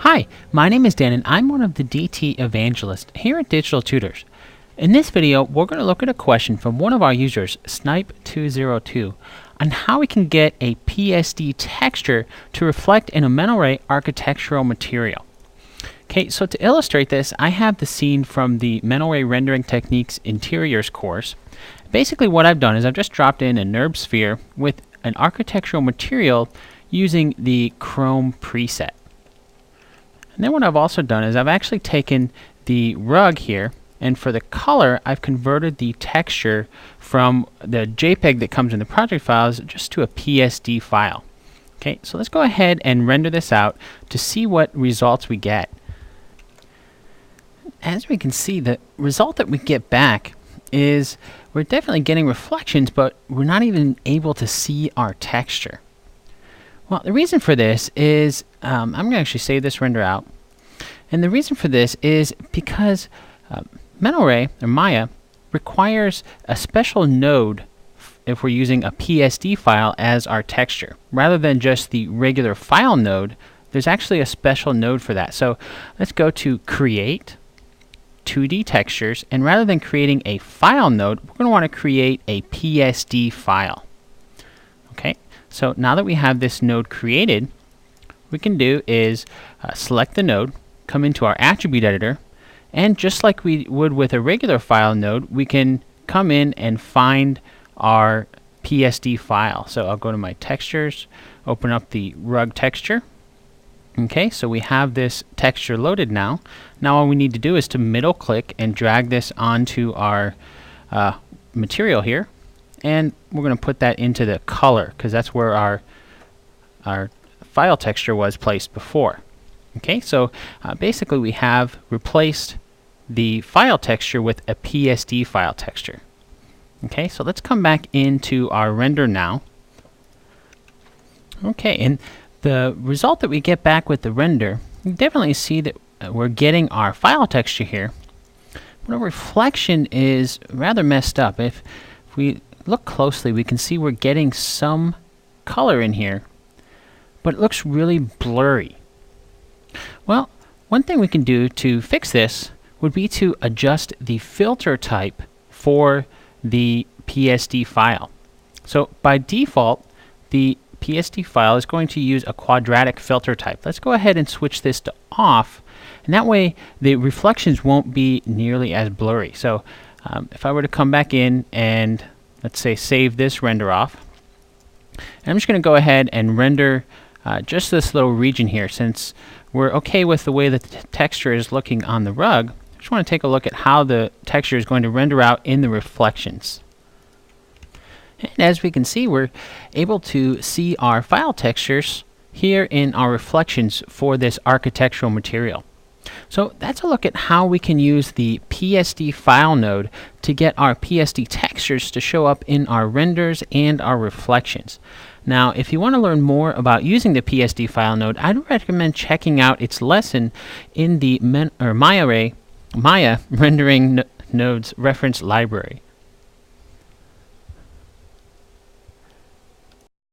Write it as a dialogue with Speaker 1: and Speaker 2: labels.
Speaker 1: Hi, my name is Dan and I'm one of the DT evangelists here at Digital-Tutors. In this video, we're going to look at a question from one of our users, Snipe202, on how we can get a PSD texture to reflect in a mental ray architectural material. Okay, so to illustrate this, I have the scene from the Mental Ray Rendering Techniques Interiors course. Basically what I've done is I've just dropped in a NURB sphere with an architectural material using the Chrome preset. And then what I've also done is I've actually taken the rug here, and for the color I've converted the texture from the JPEG that comes in the project files just to a PSD file. Okay, so let's go ahead and render this out to see what results we get. As we can see, the result that we get back is we're definitely getting reflections, but we're not even able to see our texture. Well, the reason for this is, I'm going to actually save this render out. And the reason for this is because Mental Ray, or Maya, requires a special node if we're using a PSD file as our texture. Rather than just the regular file node, there's actually a special node for that. So let's go to Create, 2D Textures, and rather than creating a file node, we're going to want to create a PSD file. Okay, so now that we have this node created, what we can do is select the node, come into our attribute editor, and just like we would with a regular file node, we can come in and find our PSD file. So I'll go to my textures, open up the rug texture. Okay, so we have this texture loaded now. Now all we need to do is to middle click and drag this onto our material here, and we're going to put that into the color because that's where our file texture was placed before. Okay, so basically we have replaced the file texture with a PSD file texture. Okay, so let's come back into our render now. Okay, and the result that we get back with the render, you definitely see that we're getting our file texture here, but our reflection is rather messed up. If we look closely, we can see we're getting some color in here, but it looks really blurry. Well, one thing we can do to fix this would be to adjust the filter type for the PSD file. So by default, the PSD file is going to use a quadratic filter type. Let's go ahead and switch this to off, and that way the reflections won't be nearly as blurry. So if I were to come back in and let's say save this render off, and I'm just going to go ahead and render just this little region here. Since we're okay with the way that the texture is looking on the rug, I just want to take a look at how the texture is going to render out in the reflections. And as we can see, we're able to see our file textures here in our reflections for this architectural material. So that's a look at how we can use the PSD file node to get our PSD textures to show up in our renders and our reflections. Now, if you want to learn more about using the PSD file node, I'd recommend checking out its lesson in the Maya rendering nodes reference library.